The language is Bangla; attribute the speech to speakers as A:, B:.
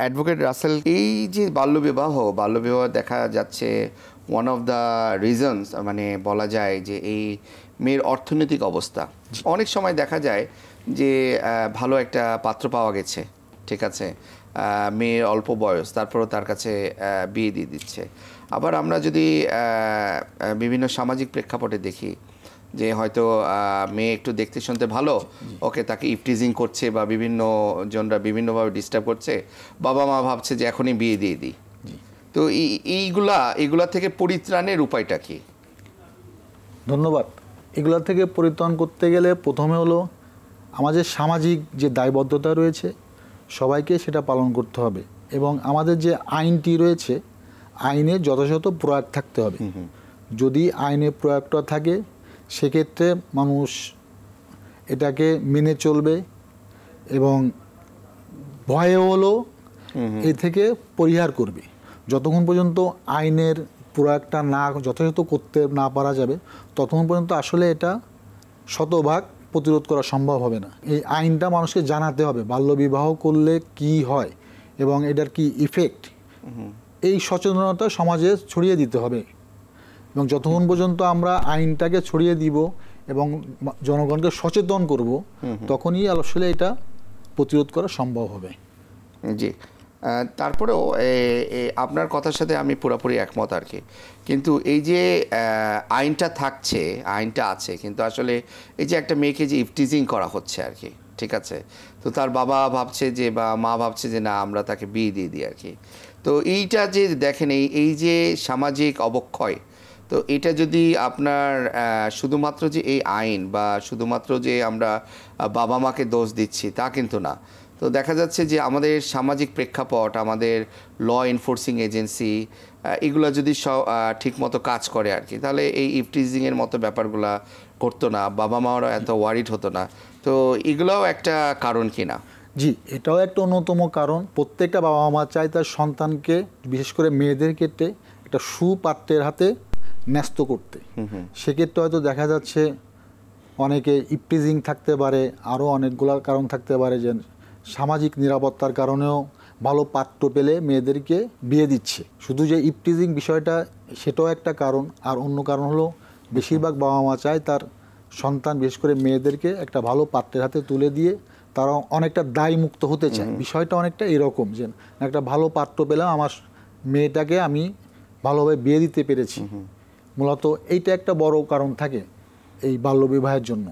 A: অ্যাডভোকেট রাসেল, এই যে বাল্যবিবাহ দেখা যাচ্ছে ওয়ান অফ দ্য রিজনস, মানে বলা যায় যে এই মেয়ের অর্থনৈতিক অবস্থা। অনেক সময় দেখা যায় যে ভালো একটা পাত্র পাওয়া গেছে, ঠিক আছে, মেয়ের অল্প বয়স, তারপরও তার কাছে বিয়ে দিয়ে দিচ্ছে। আবার আমরা যদি বিভিন্ন সামাজিক প্রেক্ষাপটে দেখি যে হয়তো মেয়ে একটু দেখতে শুনতে ভালো, ওকে, তাকে ইফটিজিং করছে বা বিভিন্ন জনরা বিভিন্নভাবে ডিস্টার্ব করছে, বাবা মা ভাবছে যে এখনই বিয়ে দিয়ে দিই। তো এইগুলা থেকে পরিত্রাণের উপায়টা কি?
B: ধন্যবাদ। এগুলা থেকে পরিত্রাণ করতে গেলে প্রথমে হলো আমাদের সামাজিক যে দায়বদ্ধতা রয়েছে সবাইকে সেটা পালন করতে হবে, এবং আমাদের যে আইনটি রয়েছে আইনে যথাযথ প্রয়োগ থাকতে হবে। যদি আইনে প্রয়োগটা থাকে সেক্ষেত্রে মানুষ এটাকে মেনে চলবে এবং ভয়ে হলো এ থেকে পরিহার করবে। যতক্ষণ পর্যন্ত আইনের প্রয়োগটা যথাযথ করতে না পারা যাবে ততক্ষণ পর্যন্ত আসলে এটা শতভাগ প্রতিরোধ করা সম্ভব হবে না। এই আইনটা মানুষকে জানাতে হবে, বাল্যবিবাহ করলে কি হয় এবং এটার কি ইফেক্ট, এই সচেতনতা সমাজে ছড়িয়ে দিতে হবে। এবং যতক্ষণ পর্যন্ত আমরা আইনটাকে ছড়িয়ে দিব এবং জনগণকে সচেতন করব তখনই আসলে এটা প্রতিরোধ করা সম্ভব হবে।
A: জি, তারপরেও আপনার কথার সাথে আমি পুরোপুরি একমত আর কি। কিন্তু এই যে আইনটা থাকছে, আইনটা আছে, কিন্তু আসলে এই যে একটা মেয়েকে যে ইফটিজিং করা হচ্ছে আর কি, ঠিক আছে, তো তার বাবা ভাবছে যে বা মা ভাবছে যে না আমরা তাকে বিয়ে দিয়ে দিই আর কি। তো এইটা যে দেখেন এই যে সামাজিক অবক্ষয়, তো এটা যদি আপনার শুধুমাত্র যে এই আইন বা শুধুমাত্র যে আমরা বাবা মাকে দোষ দিচ্ছি তা কিন্তু না। তো দেখা যাচ্ছে যে আমাদের সামাজিক প্রেক্ষাপট, আমাদের ল এনফোর্সিং এজেন্সি, এগুলো যদি ঠিকমতো কাজ করে আর কি, তাহলে এই ইফটিজিংয়ের মতো ব্যাপারগুলা করতো না, বাবা মারা এত ওয়ারিড হতো না। তো এগুলোও একটা কারণ কি না?
B: জি, এটাও একটা অন্যতম কারণ। প্রত্যেকটা বাবা মা চায় তার সন্তানকে, বিশেষ করে মেয়েদের ক্ষেত্রে, একটা সুপাত্রের হাতে ন্যস্ত করতে। সেক্ষেত্রে হয়তো দেখা যাচ্ছে অনেকে ইফটিজিং থাকতে পারে, আরও অনেকগুলো কারণ থাকতে পারে, যে সামাজিক নিরাপত্তার কারণেও ভালো পাত্র পেলে মেয়েদেরকে বিয়ে দিচ্ছে। শুধু যে ইফটিজিং বিষয়টা সেটাও একটা কারণ। আর অন্য কারণ হলো বেশিরভাগ বাবা মা চায় তার সন্তান, বিশেষ করে মেয়েদেরকে, একটা ভালো পাত্রের হাতে তুলে দিয়ে তারা অনেকটা দায়মুক্ত হতে চায়। বিষয়টা অনেকটা এরকম যে একটা ভালো পাত্র পেলাম, আমার মেয়েটাকে আমি ভালোভাবে বিয়ে দিতে পেরেছি। মূলত এইটা একটা বড় কারণ থাকে এই বাল্যবিবাহের জন্য।